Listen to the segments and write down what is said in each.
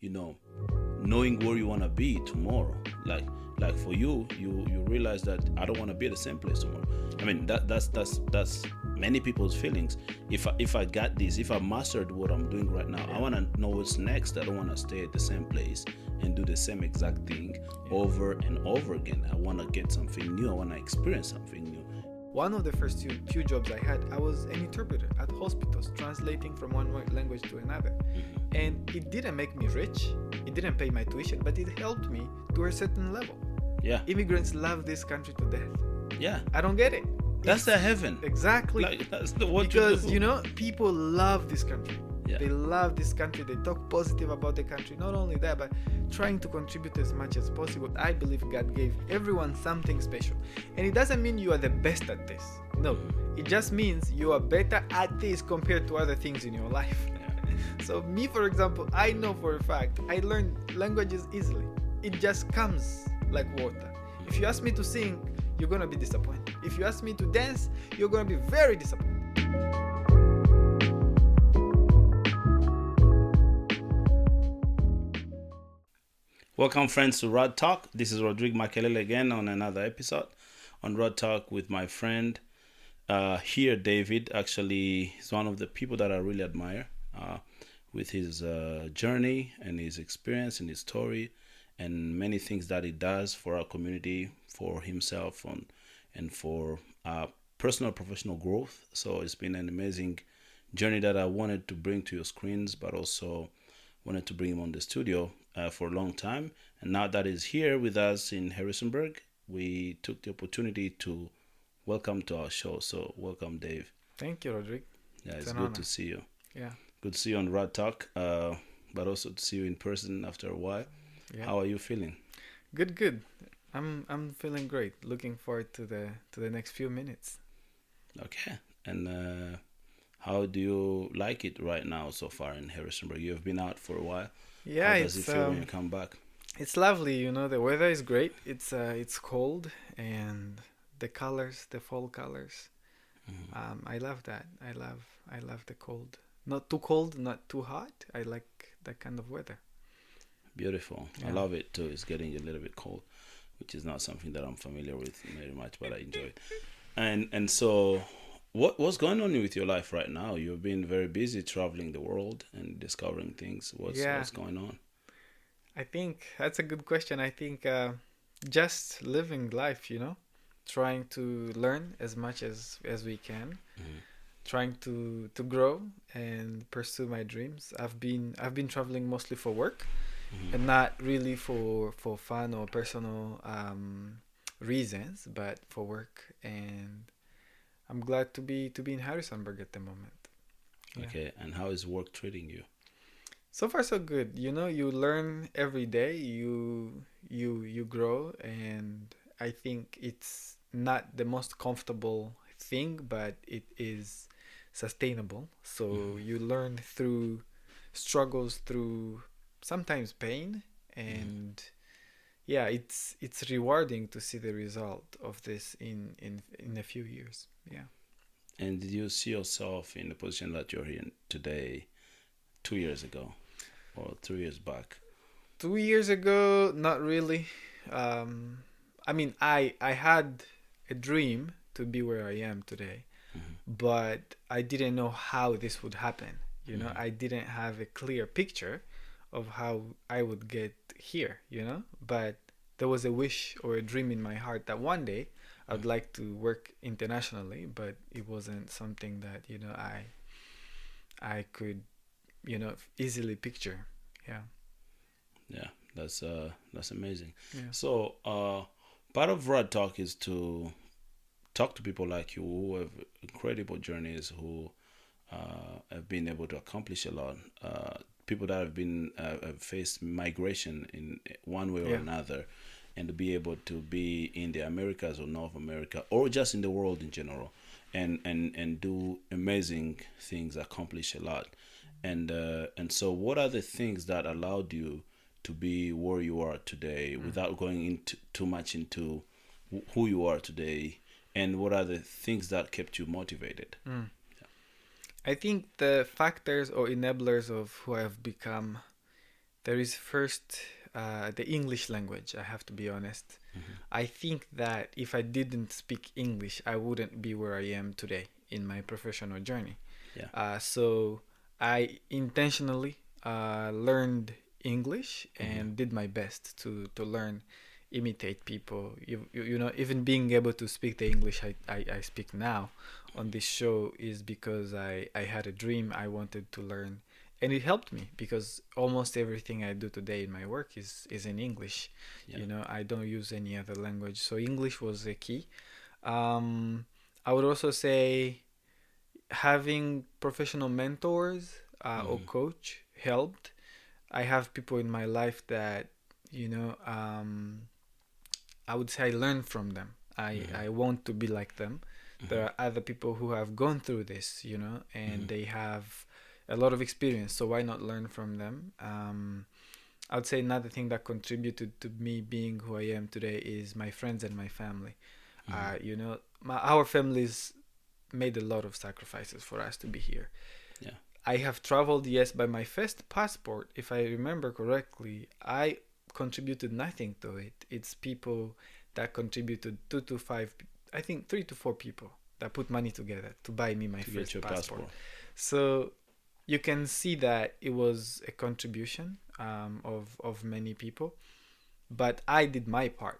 knowing where you want to be tomorrow. Like for you realize that I don't want to be at the same place tomorrow. I mean, that's many people's feelings. If I got this, if I mastered what I'm doing right now, I want to know what's next. I don't want to stay at the same place and do the same exact thing over and over again. I want to get something new. I want to experience something new. One of the first few jobs I had, I was an interpreter at hospitals, translating from one language to another. Mm-hmm. And it didn't make me rich, it didn't pay my tuition, but it helped me to a certain level. Yeah. Immigrants love this country to death. Yeah. I don't get it. That's their heaven. Exactly. Like, that's what because, you do. people love this country. Yeah. They love this country. They talk positive about the country. Not only that, but trying to contribute as much as possible. I believe God gave everyone something special. And it doesn't mean you are the best at this. No. It just means you are better at this compared to other things in your life. Yeah. So me, for example, I know for a fact, I learn languages easily. It just comes like water. If you ask me to sing, you're going to be disappointed. If you ask me to dance, you're going to be very disappointed. Welcome, friends, to Rod Talk. This is Rodrigo Makelele again on another episode on Rod Talk with my friend here, David. Actually, he's one of the people that I really admire with his journey and his experience and his story and many things that he does for our community, for himself, and for personal professional growth. So it's been an amazing journey that I wanted to bring to your screens, but also wanted to bring him on the studio for a long time. And now that he's here with us in Harrisonburg, we took the opportunity to welcome to our show. So welcome, Dave. Thank you, Rodrigo. Yeah, it's good to see you. Yeah. Good to see you on Rod Talk, but also to see you in person after a while. Yeah. How are you feeling? Good. I'm feeling great. Looking forward to the next few minutes. Okay. And how do you like it right now so far in Harrisonburg? You've been out for a while. Yeah, how does it feel when you come back? It's lovely. The weather is great. It's cold, and the colors, the fall colors. Mm-hmm. I love that. I love the cold. Not too cold, not too hot. I like that kind of weather. Beautiful. Yeah. I love it too. It's getting a little bit cold, which is not something that I'm familiar with very much, but I enjoy it. And so, what's going on with your life right now? You've been very busy traveling the world and discovering things. What's going on? I think that's a good question. I think just living life, trying to learn as much as we can, trying to grow and pursue my dreams. I've been traveling mostly for work, and not really for fun or personal reasons, but for work. And I'm glad to be in Harrisonburg at the moment. Yeah. Okay, and how is work treating you? So far, so good. You learn every day. You grow, and I think it's not the most comfortable thing, but it is sustainable. So you learn through struggles, through sometimes pain, and it's rewarding to see the result of this in a few years. Yeah. And did you see yourself in the position that you're in today 2 years ago or 3 years back? 2 years ago, not really. I had a dream to be where I am today, but I didn't know how this would happen. I didn't have a clear picture of how I would get here, but there was a wish or a dream in my heart that one day I would like to work internationally, but it wasn't something that, I could, easily picture. Yeah. Yeah, that's amazing. Yeah. So, part of Rod Talk is to talk to people like you who have incredible journeys, who have been able to accomplish a lot. People that have faced migration in one way or another, and to be able to be in the Americas or North America or just in the world in general, and do amazing things, accomplish a lot. And so, what are the things that allowed you to be where you are today without going into too much into who you are today? And what are the things that kept you motivated? Yeah. I think the factors or enablers of who I've become There is first the English language. I have to be honest. Mm-hmm. I think that if I didn't speak English, I wouldn't be where I am today in my professional journey. Yeah. So I intentionally learned English Mm-hmm. and did my best to learn, imitate people. You know, even being able to speak the English I speak now on this show is because I had a dream I wanted to learn. And it helped me because almost everything I do today in my work is in English. Yeah. You know, I don't use any other language. So English was a key. Um, I would also say having professional mentors or Mm-hmm. coach helped. I have people in my life that, you know, I would say I learn from them. Mm-hmm. I want to be like them. There Mm-hmm. are other people who have gone through this, you know, Mm-hmm. and they have a lot of experience. So why not learn from them? I would say another thing that contributed to me being who I am today is my friends and my family. Mm-hmm. You know, our families made a lot of sacrifices for us to be here. Yeah. I have traveled, yes, by my first passport, if I remember correctly, I contributed nothing to it. It's people that contributed 2 to 5, I think 3 to 4 people that put money together to buy me my To get first your passport. passport. So you can see that it was a contribution of many people, but I did my part.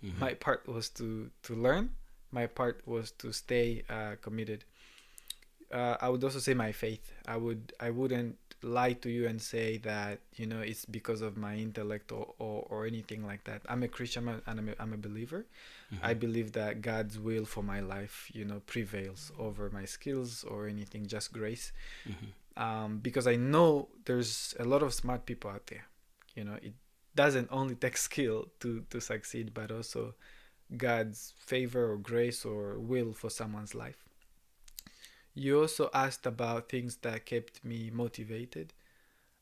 Mm-hmm. My part was to learn. My part was to stay committed. I would also say my faith. I wouldn't lie to you and say that, you know, it's because of my intellect or anything like that. I'm a Christian and I'm a believer. I Mm-hmm. believe that God's will for my life, you know, prevails over my skills or anything, just grace. Mm-hmm. Because I know there's a lot of smart people out there. You know, it doesn't only take skill to succeed, but also God's favor or grace or will for someone's life. You also asked about things that kept me motivated.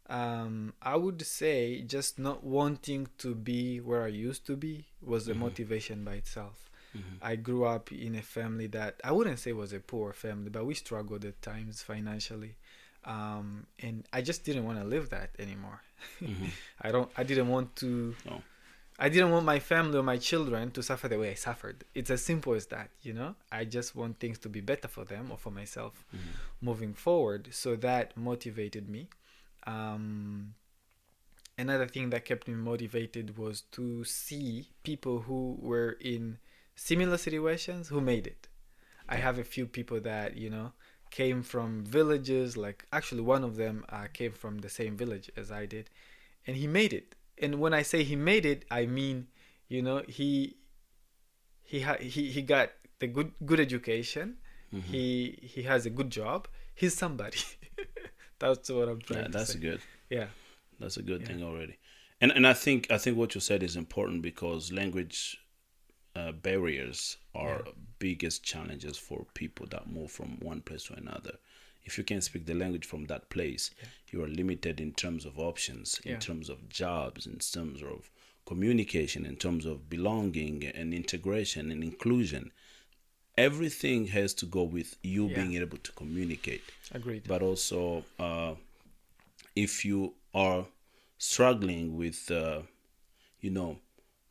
I would say just not wanting to be where I used to be was a Mm-hmm. motivation by itself. Mm-hmm. I grew up in a family that I wouldn't say was a poor family, but we struggled at times financially. And I just didn't want to live that anymore. Mm-hmm. I didn't want to No. I didn't want my family or my children to suffer the way I suffered. It's as simple as that, you know? I just want things to be better for them or for myself Mm-hmm. moving forward. So that motivated me. Um, Another thing that kept me motivated was to see people who were in similar situations who made it. I Yeah. have a few people that, you know, came from villages. Like, actually, one of them came from the same village as I did, and he made it. And when I say he made it, I mean, you know, he got the good education. Mm-hmm. He has a good job. He's somebody. That's what I'm Yeah, trying to that's say. good. Yeah, That's a good yeah, thing already. And I think what you said is important because language barriers yeah, are biggest challenges for people that move from one place to another. If you can't speak the language from that place, yeah, you are limited in terms of options, in yeah, terms of jobs, in terms of communication, in terms of belonging and integration and inclusion. Everything has to go with you yeah. being able to communicate. Agreed. But also, if you are struggling with, you know,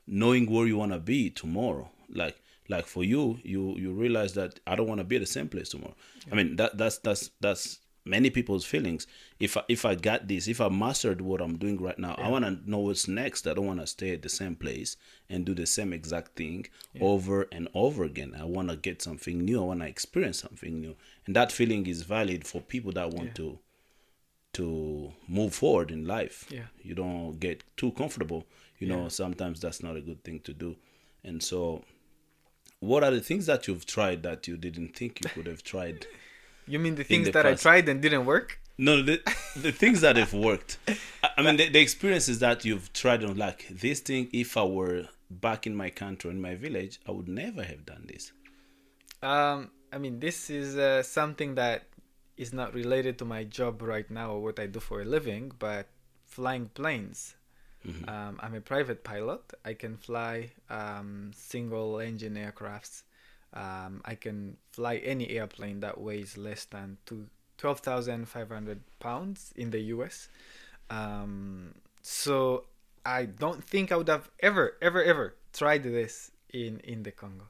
knowing where you want to be tomorrow, like for you, you realize that I don't want to be at the same place tomorrow. I Yeah, mean, that's many people's feelings. If I got this, if I mastered what I'm doing right now, I yeah, want to know what's next. I don't want to stay at the same place and do the same exact thing yeah, over and over again. I want to get something new. I want to experience something new, and that feeling is valid for people that want yeah, to move forward in life. yeah. You don't get too comfortable. Yeah. Sometimes that's not a good thing to do. And so, what are the things that you've tried that you didn't think you could have tried You mean the in things the that I past? tried and didn't work? No, the things that have worked. I mean, That the experiences that you've tried on, like this thing, if I were back in my country, in my village, I would never have done this. I mean, this is something that is not related to my job right now or what I do for a living, but flying planes. Hmm. I'm a private pilot. I can fly single engine aircrafts. I can fly any airplane that weighs less than 12,500 pounds in the US. Um, So I don't think I would have ever tried this in the Congo.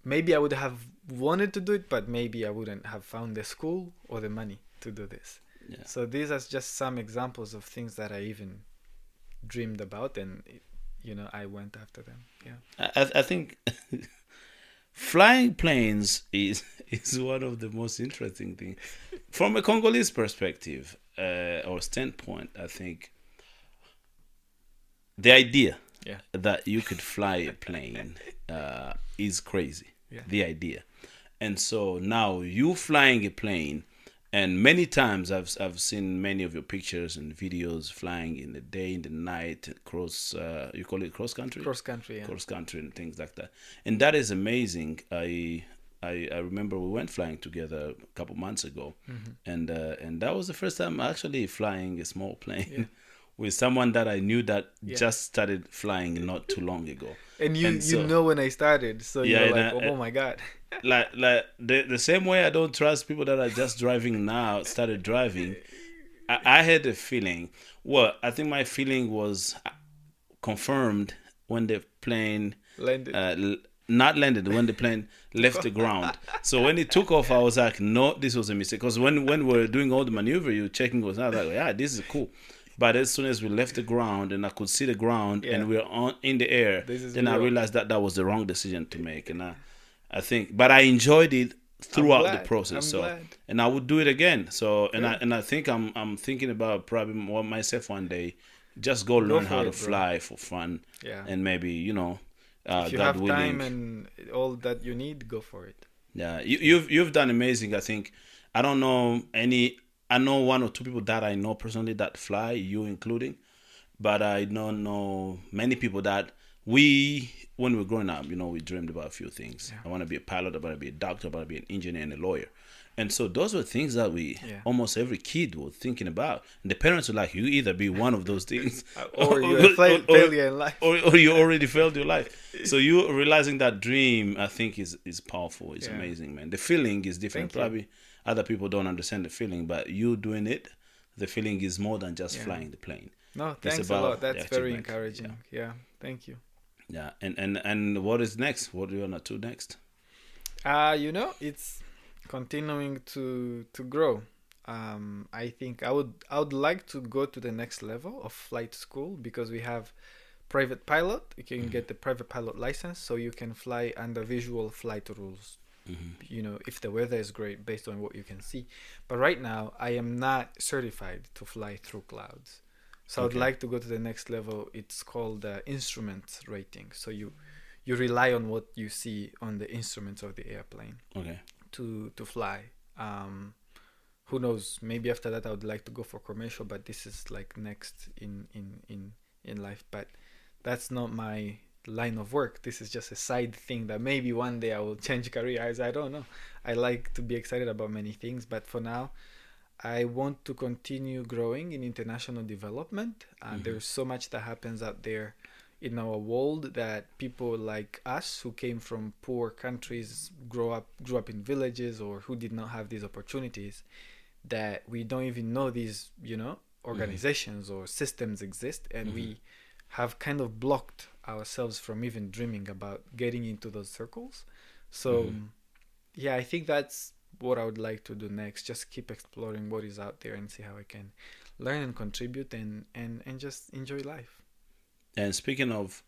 Maybe I would have wanted to do it, but maybe I wouldn't have found the school or the money to do this. Yeah. So these are just some examples of things that I even dreamed about, and I went after them. Yeah. I think flying planes is one of the most interesting things from a Congolese perspective or standpoint. I think the idea Yeah. that you could fly a plane is crazy. Yeah. The idea, and so now you flying a plane, and many times I've seen many of your pictures and videos flying in the day, in the night, cross you call it cross country, Cross country. Yeah. cross country and things like that, and that is amazing. I remember we went flying together a couple months ago, and that was the first time actually flying a small plane. Yeah. With someone that I knew that Yeah. just started flying not too long ago. And you And so- know when I started, so Yeah, you're and like, oh my god. like the same way I don't trust people that are just driving now started driving. I had a feeling. Well, I think my feeling was confirmed when the plane Landed. not landed, when the plane left the ground. So when it took off, I was like, no, this was a mistake. Because when we were doing all the maneuver, you checking was not like, yeah, this is cool. But as soon as we left the ground and I could see the ground Yeah. and we were on in the air, This is then I real. realized that was the wrong decision to make. And I think, but I enjoyed it throughout the glad. process. I'm So, glad. and I would do it again. So, and Yeah. I think I'm thinking about probably more myself one day, just go learn for how it, to bro. fly for fun, Yeah. and maybe If you God have willing. time and all that you need, go for it. Yeah, you've done amazing. I think I don't know any. I know one or two people that I know personally that fly, you including, but I don't know many people that when we were growing up, we dreamed about a few things. Yeah. I want to be a pilot. I want to be a doctor. I want to be an engineer and a lawyer. And so those were things that Yeah. almost every kid was thinking about. And the parents were like, you either be one of those things Or you're a failure in life. or you already failed your life. So you realizing that dream, I think, is powerful. It's Yeah. amazing, man. The feeling is different. Thank you. Probably other people don't understand the feeling, but you doing it, the feeling is more than just Yeah. flying the plane. No, It's thanks a about lot. the That's very achievement. encouraging. Yeah. Thank you. Yeah, and what is next? What do you want to do next? It's continuing to grow. I think I would like to go to the next level of flight school because we have private pilot. You can get the private pilot license, so you can fly under visual flight rules. If the weather is great based on what you can see. But right now, I am not certified to fly through clouds. So Okay. I'd like to go to the next level. It's called instrument rating. So you rely on what you see on the instruments of the airplane Okay. to fly. Who knows? Maybe after that, I would like to go for commercial, but this is like next in life. But that's not my line of work. This is just a side thing that maybe one day I will change careers. I don't know. I like to be excited about many things, but for now, I want to continue growing in international development. There's so much that happens out there in our world that people like us who came from poor countries grew up in villages or who did not have these opportunities, that we don't even know these organizations or systems exist, and we have kind of blocked ourselves from even dreaming about getting into those circles. So yeah, I think that's what I would like to do next. Just keep exploring what is out there and see how I can learn and contribute and just enjoy life. And speaking of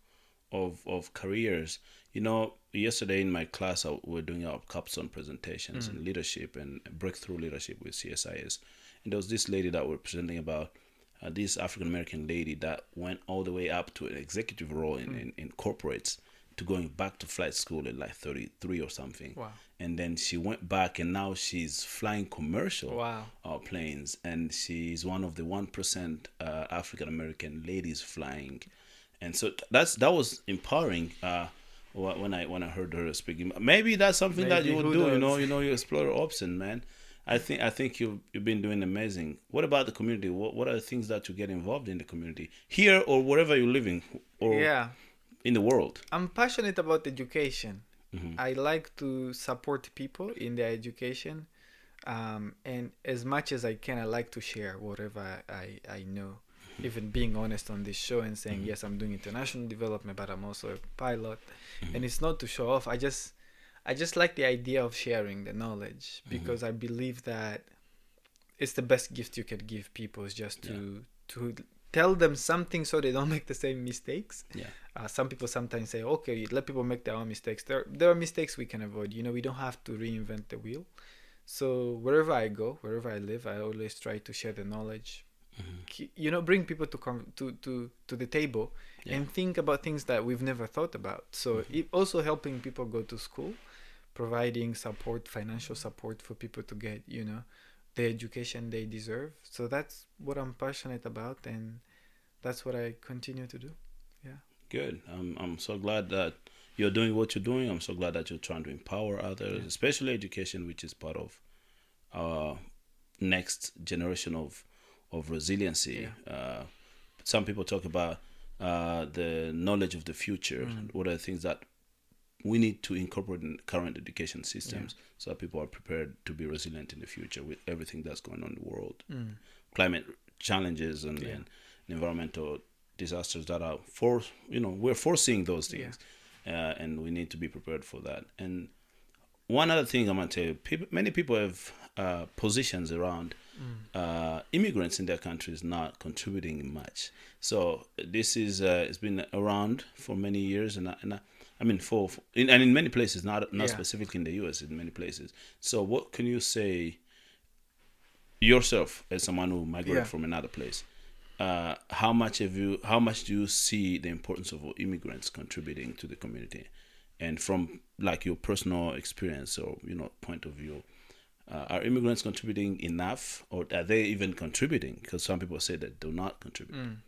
careers, yesterday in my class we were doing our capstone presentations in leadership and breakthrough leadership with CSIS, and there was this lady that we're presenting about, this African American lady that went all the way up to an executive role in corporates, to going back to flight school at like 33 or something. Wow. And then she went back and now she's flying commercial Wow. planes, and she's one of the 1% African American ladies flying. And so that was empowering when I heard her speaking. Maybe that's something that you Maybe, would who do. knows? You explore your option, man. I think you've been doing amazing. What about the community? What are the things that you get involved in the community here or wherever you're living or Yeah. in the world? I'm passionate about education. I like to support people in their education. And as much as I can, I like to share whatever I know. even being honest on this show and saying, yes, I'm doing international development, but I'm also a pilot. And it's not to show off. I just like the idea of sharing the knowledge, because I believe that it's the best gift you can give people, is just to tell them something so they don't make the same mistakes. Some people sometimes say, okay, let people make their own mistakes. There are mistakes we can avoid. We don't have to reinvent the wheel. So wherever I go, wherever I live, I always try to share the knowledge. Bring people to the table and think about things that we've never thought about. So also helping people go to school, providing support, financial support for people to get the education they deserve. So that's what I'm passionate about, and that's what I continue to do. Good. I'm so glad that you're doing what you're doing. I'm so glad that you're trying to empower others, especially education, which is part of our next generation of resiliency. Some people talk about the knowledge of the future. What are the things that we need to incorporate in current education systems so that people are prepared to be resilient in the future with everything that's going on in the world, climate challenges and environmental disasters that are we're foreseeing those things, and we need to be prepared for that. And one other thing I'm going to tell you, many people have positions around immigrants in their countries not contributing much. So this is it's been around for many years, and I mean in many places, not specifically in the US, in many places. So what can you say yourself as someone who migrated from another place? How much do you see the importance of immigrants contributing to the community, and from like your personal experience or point of view, are immigrants contributing enough, or are they even contributing? Because some people say that do not contribute.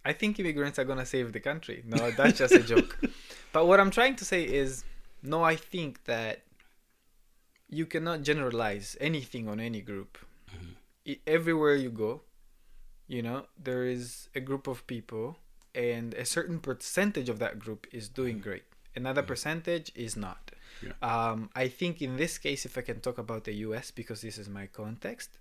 I think immigrants are gonna save the country. No, that's just a joke. But what I'm trying to say is, no, I think that you cannot generalize anything on any group. Everywhere you go, there is a group of people, and a certain percentage of that group is doing great. Another percentage is not. I think in this case, if I can talk about the US, because this is my context,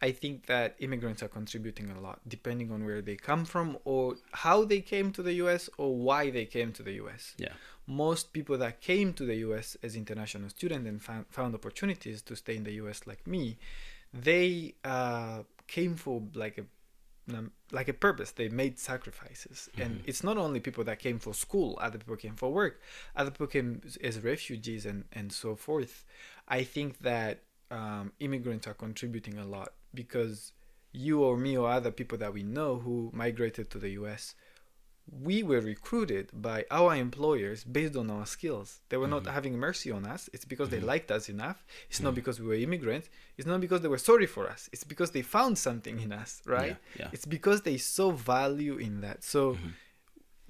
I think that immigrants are contributing a lot, depending on where they come from, or how they came to the US, or why they came to the US. Most people that came to the US as international students and found opportunities to stay in the US, like me, they came for like a purpose. They made sacrifices. And it's not only people that came for school, other people came for work, other people came as refugees and so forth. I think that immigrants are contributing a lot, because you or me or other people that we know who migrated to the US, we were recruited by our employers based on our skills. They were not having mercy on us. It's because they liked us enough. It's not because we were immigrants. It's not because they were sorry for us. It's because they found something in us, right? It's because they saw value in that. So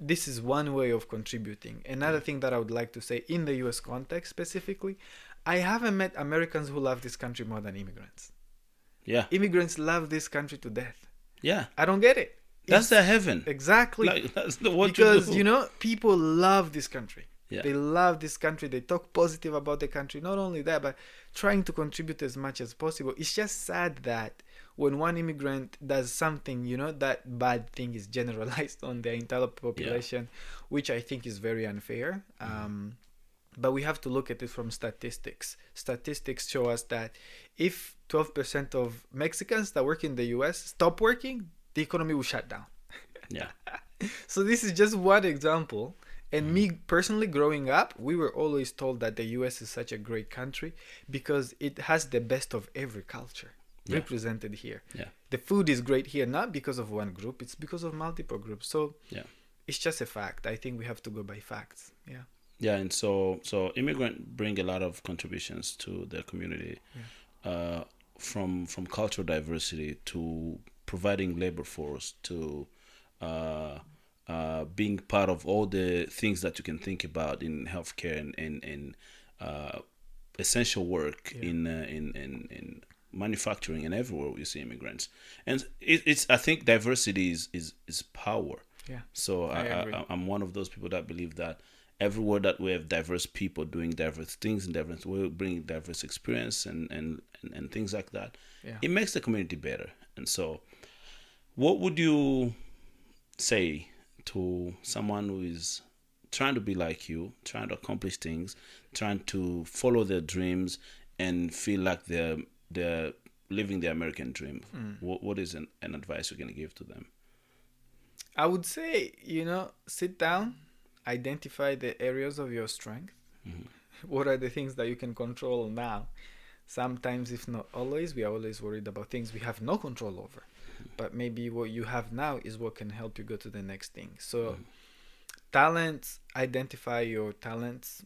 this is one way of contributing. Another thing that I would like to say in the US context specifically, I haven't met Americans who love this country more than immigrants. Immigrants love this country to death. I don't get it. That's their heaven. Exactly. Like, that's what because, you do. People love this country. They love this country. They talk positive about the country. Not only that, but trying to contribute as much as possible. It's just sad that when one immigrant does something, that bad thing is generalized on the entire population, which I think is very unfair. But we have to look at it from statistics. Statistics show us that if 12% of Mexicans that work in the US stop working, the economy will shut down. So this is just one example. And me personally, growing up, we were always told that the US is such a great country because it has the best of every culture represented here. The food is great here, not because of one group, it's because of multiple groups. So it's just a fact. I think we have to go by facts. And so immigrants bring a lot of contributions to their community, from cultural diversity to providing labor force to being part of all the things that you can think about in healthcare and essential work in manufacturing, and everywhere we see immigrants. And it's I think diversity is power. So I'm one of those people that believe that everywhere that we have diverse people doing diverse things and diverse, we'll bring diverse experience and things like that. It makes the community better. And so What would you say to someone who is trying to be like you, trying to accomplish things, trying to follow their dreams, and feel like they're living the American dream? What is an advice you're going to give to them? I would say, sit down, identify the areas of your strength. What are the things that you can control now? Sometimes, if not always, we are always worried about things we have no control over. But maybe what you have now is what can help you go to the next thing. So, talents, identify your strengths,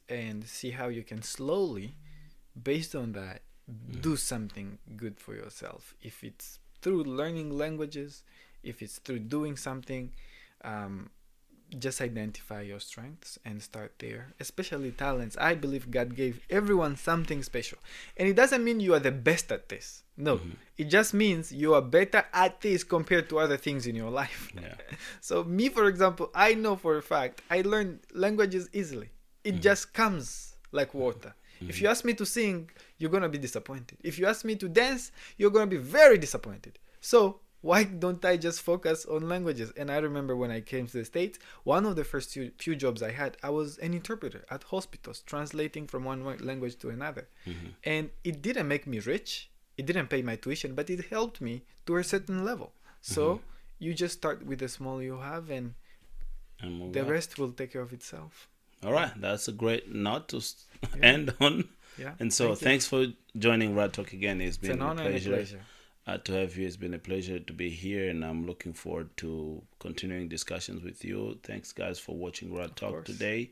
and see how you can slowly, based on that, do something good for yourself. If it's through learning languages, if it's through doing something, just identify your strengths and start there. Especially talents. I believe God gave everyone something special. And it doesn't mean you are the best at this. No. It just means you are better at this compared to other things in your life. Yeah. So me, for example, I know for a fact I learn languages easily. It just comes like water. If you ask me to sing, you're going to be disappointed. If you ask me to dance, you're going to be very disappointed. So why don't I just focus on languages? And I remember when I came to the States, one of the first few jobs I had, I was an interpreter at hospitals, translating from one language to another. And it didn't make me rich. It didn't pay my tuition, but it helped me to a certain level. So you just start with the small you have, and the rest will take care of itself. All right, that's a great note to end on. Yeah. And so, thanks for joining Rad Talk again. It's been an honor and a pleasure. To have you. It's been a pleasure to be here, and I'm looking forward to continuing discussions with you. Thanks, guys, for watching Rad Talk today.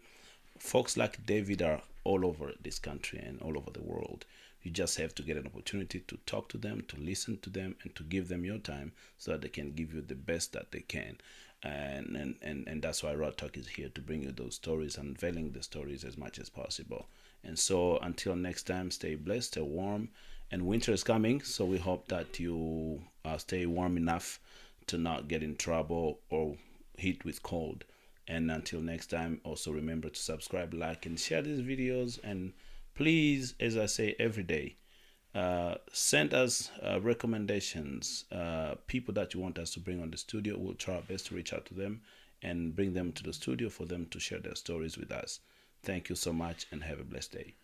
Folks like David are all over this country and all over the world. You just have to get an opportunity to talk to them, to listen to them, and to give them your time so that they can give you the best that they can. And that's why Rad Talk is here, to bring you those stories, unveiling the stories as much as possible. And so until next time, stay blessed, stay warm. And winter is coming, so we hope that you stay warm enough to not get in trouble or hit with cold. And until next time, also remember to subscribe, like, and share these videos. And please, as I say every day, send us recommendations, people that you want us to bring on the studio. We'll try our best to reach out to them and bring them to the studio for them to share their stories with us. Thank you so much, and have a blessed day.